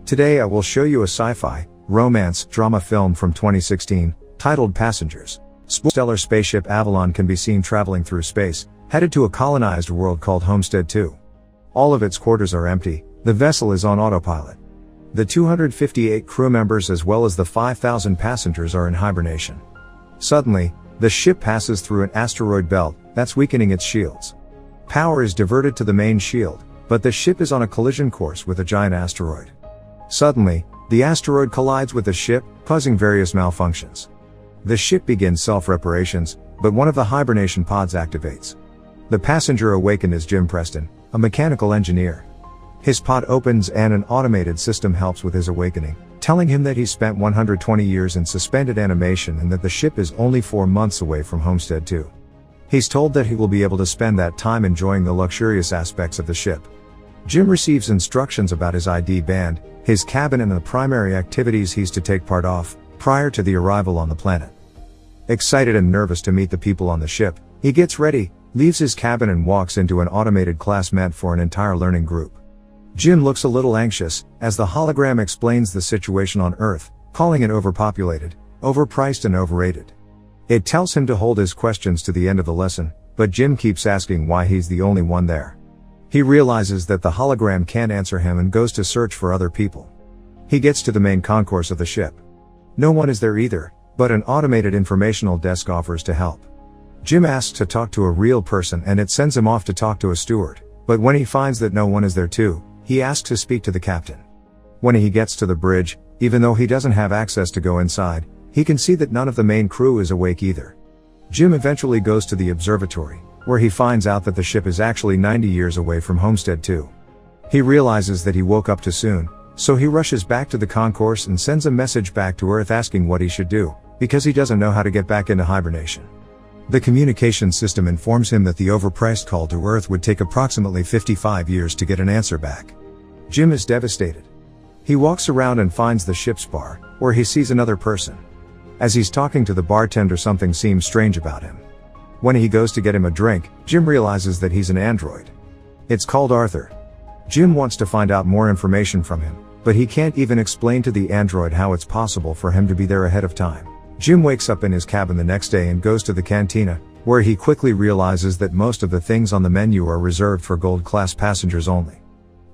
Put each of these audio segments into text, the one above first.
Today I will show you a sci-fi, romance, drama film from 2016, titled Passengers. Stellar spaceship Avalon can be seen traveling through space, headed to a colonized world called Homestead 2. All of its quarters are empty, the vessel is on autopilot. The 258 crew members as well as the 5,000 passengers are in hibernation. Suddenly, the ship passes through an asteroid belt that's weakening its shields. Power is diverted to the main shield, but the ship is on a collision course with a giant asteroid. Suddenly, the asteroid collides with the ship, causing various malfunctions. The ship begins self-reparations, but one of the hibernation pods activates. The passenger awakened is Jim Preston, a mechanical engineer. His pod opens and an automated system helps with his awakening, telling him that he spent 120 years in suspended animation and that the ship is only 4 months away from Homestead 2. He's told that he will be able to spend that time enjoying the luxurious aspects of the ship. Jim receives instructions about his ID band, his cabin and the primary activities he's to take part of, prior to the arrival on the planet. Excited and nervous to meet the people on the ship, he gets ready, leaves his cabin and walks into an automated class meant for an entire learning group. Jim looks a little anxious, as the hologram explains the situation on Earth, calling it overpopulated, overpriced and overrated. It tells him to hold his questions to the end of the lesson, but Jim keeps asking why he's the only one there. He realizes that the hologram can't answer him and goes to search for other people. He gets to the main concourse of the ship. No one is there either, but an automated informational desk offers to help. Jim asks to talk to a real person and it sends him off to talk to a steward, but when he finds that no one is there too, he asks to speak to the captain. When he gets to the bridge, even though he doesn't have access to go inside, he can see that none of the main crew is awake either. Jim eventually goes to the observatory, where he finds out that the ship is actually 90 years away from Homestead 2. He realizes that he woke up too soon, so he rushes back to the concourse and sends a message back to Earth asking what he should do, because he doesn't know how to get back into hibernation. The communication system informs him that the overpriced call to Earth would take approximately 55 years to get an answer back. Jim is devastated. He walks around and finds the ship's bar, where he sees another person. As he's talking to the bartender, something seems strange about him. When he goes to get him a drink, Jim realizes that he's an android. It's called Arthur. Jim wants to find out more information from him, but he can't even explain to the android how it's possible for him to be there ahead of time. Jim wakes up in his cabin the next day and goes to the cantina, where he quickly realizes that most of the things on the menu are reserved for gold-class passengers only.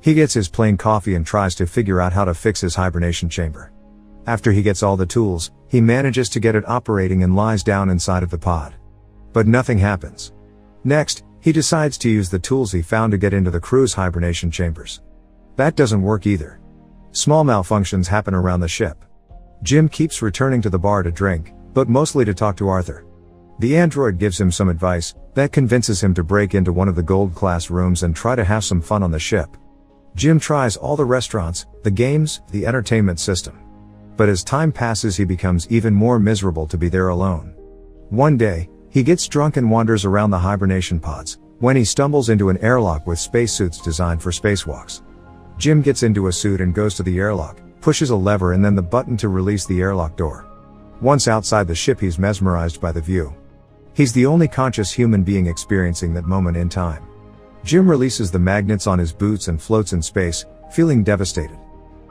He gets his plain coffee and tries to figure out how to fix his hibernation chamber. After he gets all the tools, he manages to get it operating and lies down inside of the pod. But nothing happens. Next, he decides to use the tools he found to get into the crew's hibernation chambers. That doesn't work either. Small malfunctions happen around the ship. Jim keeps returning to the bar to drink, but mostly to talk to Arthur. The android gives him some advice that convinces him to break into one of the gold-class rooms and try to have some fun on the ship. Jim tries all the restaurants, the games, the entertainment system. But as time passes, he becomes even more miserable to be there alone. One day, he gets drunk and wanders around the hibernation pods, when he stumbles into an airlock with spacesuits designed for spacewalks. Jim gets into a suit and goes to the airlock, pushes a lever and then the button to release the airlock door. Once outside the ship, he's mesmerized by the view. He's the only conscious human being experiencing that moment in time. Jim releases the magnets on his boots and floats in space, feeling devastated.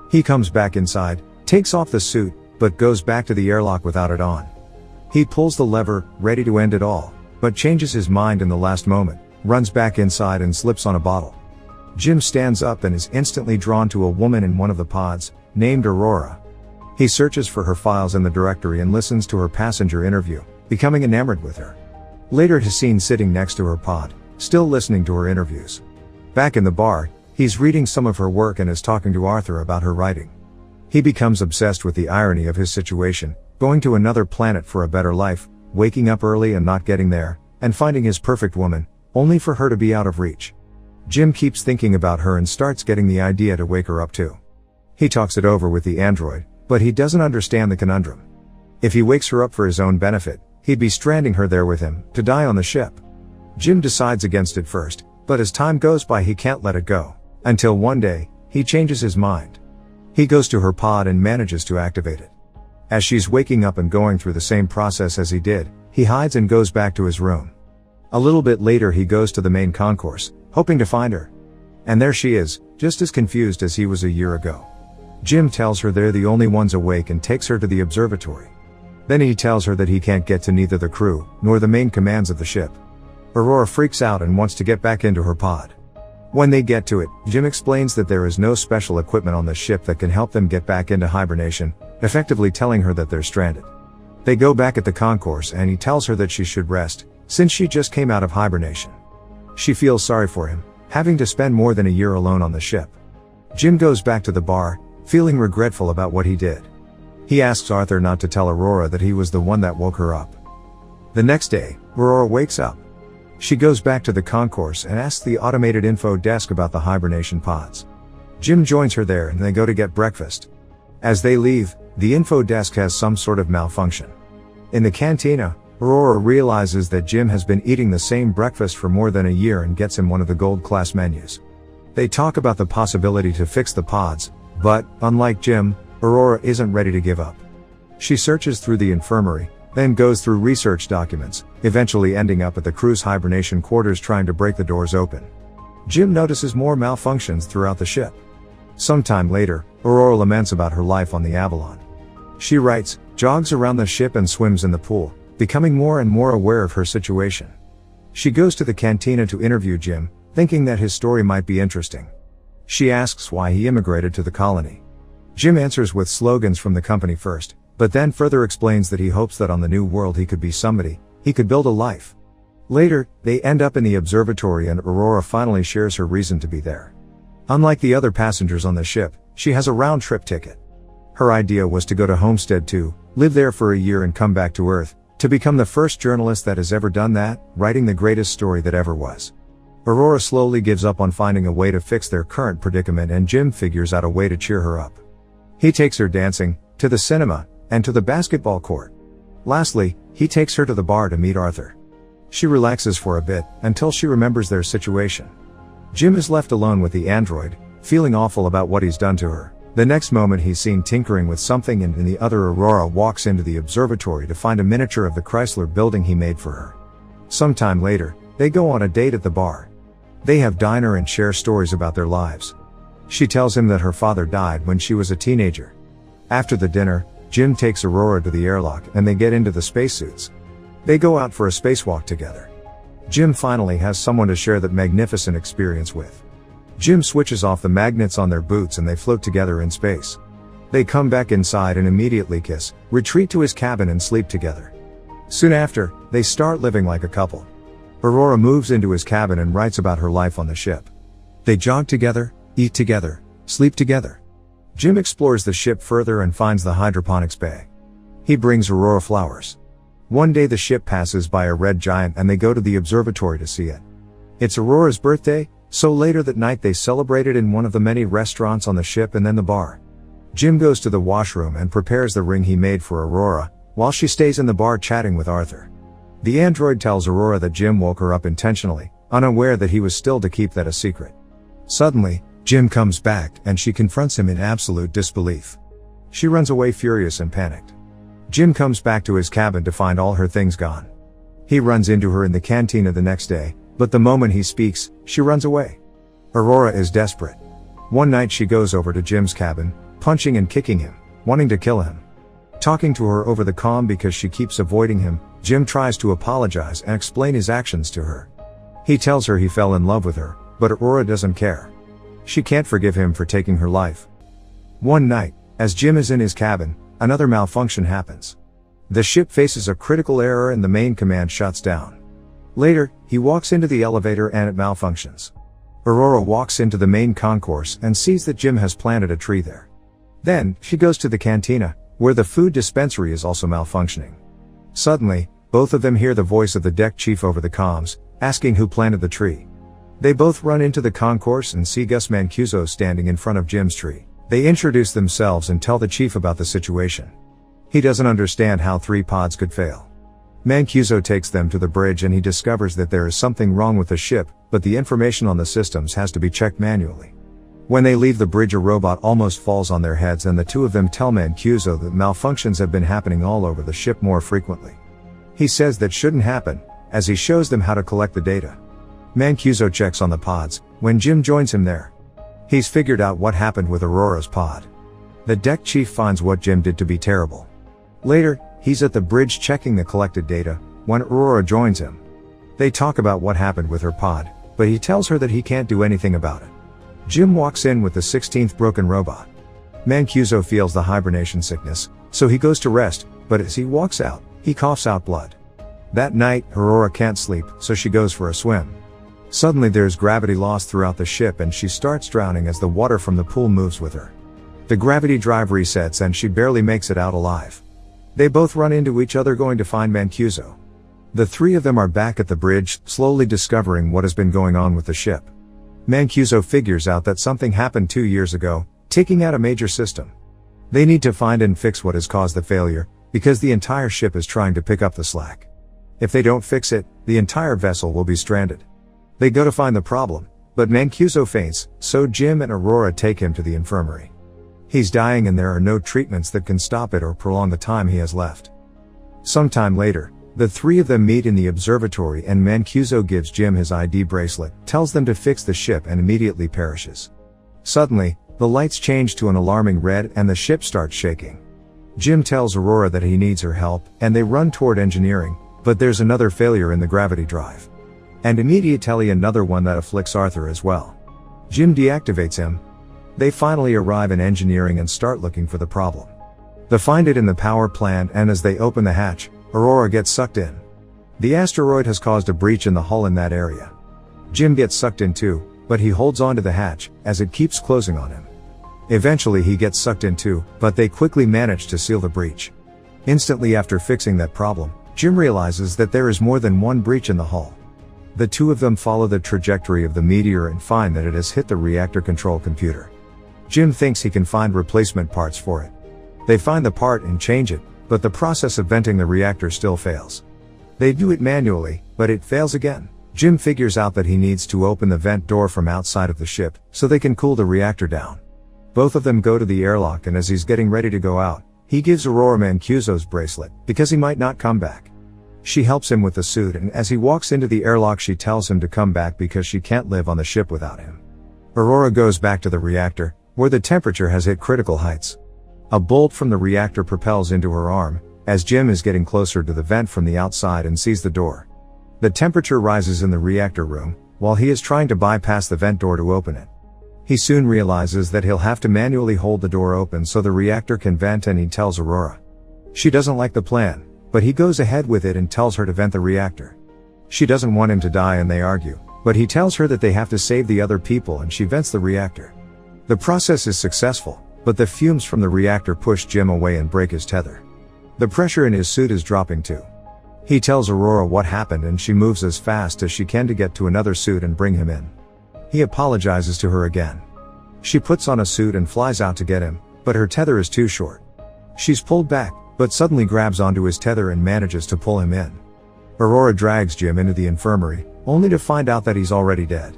He comes back inside, takes off the suit, but goes back to the airlock without it on. He pulls the lever, ready to end it all, but changes his mind in the last moment, runs back inside and slips on a bottle. Jim stands up and is instantly drawn to a woman in one of the pods, named Aurora. He searches for her files in the directory and listens to her passenger interview, becoming enamored with her. Later he's seen sitting next to her pod, still listening to her interviews. Back in the bar, he's reading some of her work and is talking to Arthur about her writing. He becomes obsessed with the irony of his situation, going to another planet for a better life, waking up early and not getting there, and finding his perfect woman, only for her to be out of reach. Jim keeps thinking about her and starts getting the idea to wake her up too. He talks it over with the android, but he doesn't understand the conundrum. If he wakes her up for his own benefit, he'd be stranding her there with him, to die on the ship. Jim decides against it first, but as time goes by he can't let it go. Until one day, he changes his mind. He goes to her pod and manages to activate it. As she's waking up and going through the same process as he did, he hides and goes back to his room. A little bit later he goes to the main concourse, hoping to find her. And there she is, just as confused as he was a year ago. Jim tells her they're the only ones awake and takes her to the observatory. Then he tells her that he can't get to neither the crew, nor the main commands of the ship. Aurora freaks out and wants to get back into her pod. When they get to it, Jim explains that there is no special equipment on the ship that can help them get back into hibernation, effectively telling her that they're stranded. They go back at the concourse and he tells her that she should rest, since she just came out of hibernation. She feels sorry for him, having to spend more than a year alone on the ship. Jim goes back to the bar, feeling regretful about what he did. He asks Arthur not to tell Aurora that he was the one that woke her up. The next day, Aurora wakes up. She goes back to the concourse and asks the automated info desk about the hibernation pods. Jim joins her there and they go to get breakfast. As they leave, the info desk has some sort of malfunction. In the cantina, Aurora realizes that Jim has been eating the same breakfast for more than a year and gets him one of the gold class menus. They talk about the possibility to fix the pods, but, unlike Jim, Aurora isn't ready to give up. She searches through the infirmary, then goes through research documents, eventually ending up at the crew's hibernation quarters trying to break the doors open. Jim notices more malfunctions throughout the ship. Sometime later, Aurora laments about her life on the Avalon. She writes, jogs around the ship and swims in the pool, becoming more and more aware of her situation. She goes to the cantina to interview Jim, thinking that his story might be interesting. She asks why he immigrated to the colony. Jim answers with slogans from the company first, but then further explains that he hopes that on the new world he could be somebody, he could build a life. Later, they end up in the observatory and Aurora finally shares her reason to be there. Unlike the other passengers on the ship, she has a round-trip ticket. Her idea was to go to Homestead 2, live there for a year and come back to Earth, to become the first journalist that has ever done that, writing the greatest story that ever was. Aurora slowly gives up on finding a way to fix their current predicament and Jim figures out a way to cheer her up. He takes her dancing, to the cinema, and to the basketball court. Lastly, he takes her to the bar to meet Arthur. She relaxes for a bit, until she remembers their situation. Jim is left alone with the android, feeling awful about what he's done to her. The next moment he's seen tinkering with something and in the other Aurora walks into the observatory to find a miniature of the Chrysler building he made for her. Sometime later, they go on a date at the bar. They have dinner and share stories about their lives. She tells him that her father died when she was a teenager. After the dinner, Jim takes Aurora to the airlock and they get into the spacesuits. They go out for a spacewalk together. Jim finally has someone to share that magnificent experience with. Jim switches off the magnets on their boots and they float together in space. They come back inside and immediately kiss, retreat to his cabin and sleep together. Soon after, they start living like a couple. Aurora moves into his cabin and writes about her life on the ship. They jog together, eat together, sleep together. Jim explores the ship further and finds the hydroponics bay. He brings Aurora flowers. One day the ship passes by a red giant and they go to the observatory to see it. It's Aurora's birthday, so later that night they celebrate it in one of the many restaurants on the ship and then the bar. Jim goes to the washroom and prepares the ring he made for Aurora, while she stays in the bar chatting with Arthur. The android tells Aurora that Jim woke her up intentionally, unaware that he was still to keep that a secret. Suddenly, Jim comes back and she confronts him in absolute disbelief. She runs away furious and panicked. Jim comes back to his cabin to find all her things gone. He runs into her in the cantina the next day, but the moment he speaks, she runs away. Aurora is desperate. One night she goes over to Jim's cabin, punching and kicking him, wanting to kill him. Talking to her over the comm because she keeps avoiding him, Jim tries to apologize and explain his actions to her. He tells her he fell in love with her, but Aurora doesn't care. She can't forgive him for taking her life. One night, as Jim is in his cabin, another malfunction happens. The ship faces a critical error and the main command shuts down. Later, he walks into the elevator and it malfunctions. Aurora walks into the main concourse and sees that Jim has planted a tree there. Then, she goes to the cantina, where the food dispensary is also malfunctioning. Suddenly, both of them hear the voice of the deck chief over the comms, asking who planted the tree. They both run into the concourse and see Gus Mancuso standing in front of Jim's tree. They introduce themselves and tell the chief about the situation. He doesn't understand how 3 pods could fail. Mancuso takes them to the bridge and he discovers that there is something wrong with the ship, but the information on the systems has to be checked manually. When they leave the bridge, a robot almost falls on their heads and the two of them tell Mancuso that malfunctions have been happening all over the ship more frequently. He says that shouldn't happen, as he shows them how to collect the data. Mancuso checks on the pods, when Jim joins him there. He's figured out what happened with Aurora's pod. The deck chief finds what Jim did to be terrible. Later, he's at the bridge checking the collected data, when Aurora joins him. They talk about what happened with her pod, but he tells her that he can't do anything about it. Jim walks in with the 16th broken robot. Mancuso feels the hibernation sickness, so he goes to rest, but as he walks out, he coughs out blood. That night, Aurora can't sleep, so she goes for a swim. Suddenly there's gravity loss throughout the ship and she starts drowning as the water from the pool moves with her. The gravity drive resets and she barely makes it out alive. They both run into each other going to find Mancuso. The three of them are back at the bridge, slowly discovering what has been going on with the ship. Mancuso figures out that something happened 2 years ago, taking out a major system. They need to find and fix what has caused the failure, because the entire ship is trying to pick up the slack. If they don't fix it, the entire vessel will be stranded. They go to find the problem, but Mancuso faints, so Jim and Aurora take him to the infirmary. He's dying and there are no treatments that can stop it or prolong the time he has left. Sometime later, the three of them meet in the observatory and Mancuso gives Jim his ID bracelet, tells them to fix the ship and immediately perishes. Suddenly, the lights change to an alarming red and the ship starts shaking. Jim tells Aurora that he needs her help, and they run toward engineering, but there's another failure in the gravity drive. And immediately another one that afflicts Arthur as well. Jim deactivates him. They finally arrive in engineering and start looking for the problem. They find it in the power plant and as they open the hatch, Aurora gets sucked in. The asteroid has caused a breach in the hull in that area. Jim gets sucked in too, but he holds on to the hatch, as it keeps closing on him. Eventually he gets sucked in too, but they quickly manage to seal the breach. Instantly after fixing that problem, Jim realizes that there is more than one breach in the hull. The two of them follow the trajectory of the meteor and find that it has hit the reactor control computer. Jim thinks he can find replacement parts for it. They find the part and change it, but the process of venting the reactor still fails. They do it manually, but it fails again. Jim figures out that he needs to open the vent door from outside of the ship, so they can cool the reactor down. Both of them go to the airlock and as he's getting ready to go out, he gives Aurora Mancuso's bracelet, because he might not come back. She helps him with the suit and as he walks into the airlock she tells him to come back because she can't live on the ship without him. Aurora goes back to the reactor, where the temperature has hit critical heights. A bolt from the reactor propels into her arm, as Jim is getting closer to the vent from the outside and sees the door. The temperature rises in the reactor room, while he is trying to bypass the vent door to open it. He soon realizes that he'll have to manually hold the door open so the reactor can vent and he tells Aurora. She doesn't like the plan, but he goes ahead with it and tells her to vent the reactor. She doesn't want him to die and they argue, but he tells her that they have to save the other people and she vents the reactor. The process is successful, but the fumes from the reactor push Jim away and break his tether. The pressure in his suit is dropping too. He tells Aurora what happened and she moves as fast as she can to get to another suit and bring him in. He apologizes to her again. She puts on a suit and flies out to get him, but her tether is too short. She's pulled back, but suddenly grabs onto his tether and manages to pull him in. Aurora drags Jim into the infirmary, only to find out that he's already dead.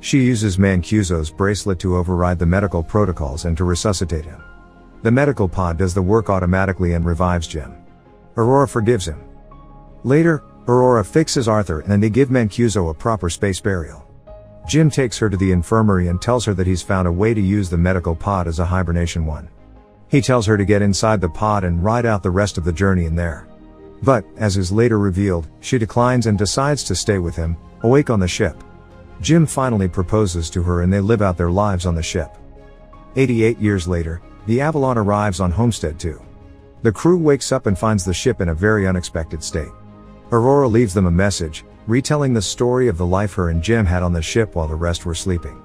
She uses Mancuso's bracelet to override the medical protocols and to resuscitate him. The medical pod does the work automatically and revives Jim. Aurora forgives him. Later, Aurora fixes Arthur and they give Mancuso a proper space burial. Jim takes her to the infirmary and tells her that he's found a way to use the medical pod as a hibernation one. He tells her to get inside the pod and ride out the rest of the journey in there. But, as is later revealed, she declines and decides to stay with him, awake on the ship. Jim finally proposes to her and they live out their lives on the ship. 88 years later, the Avalon arrives on Homestead 2. The crew wakes up and finds the ship in a very unexpected state. Aurora leaves them a message, retelling the story of the life her and Jim had on the ship while the rest were sleeping.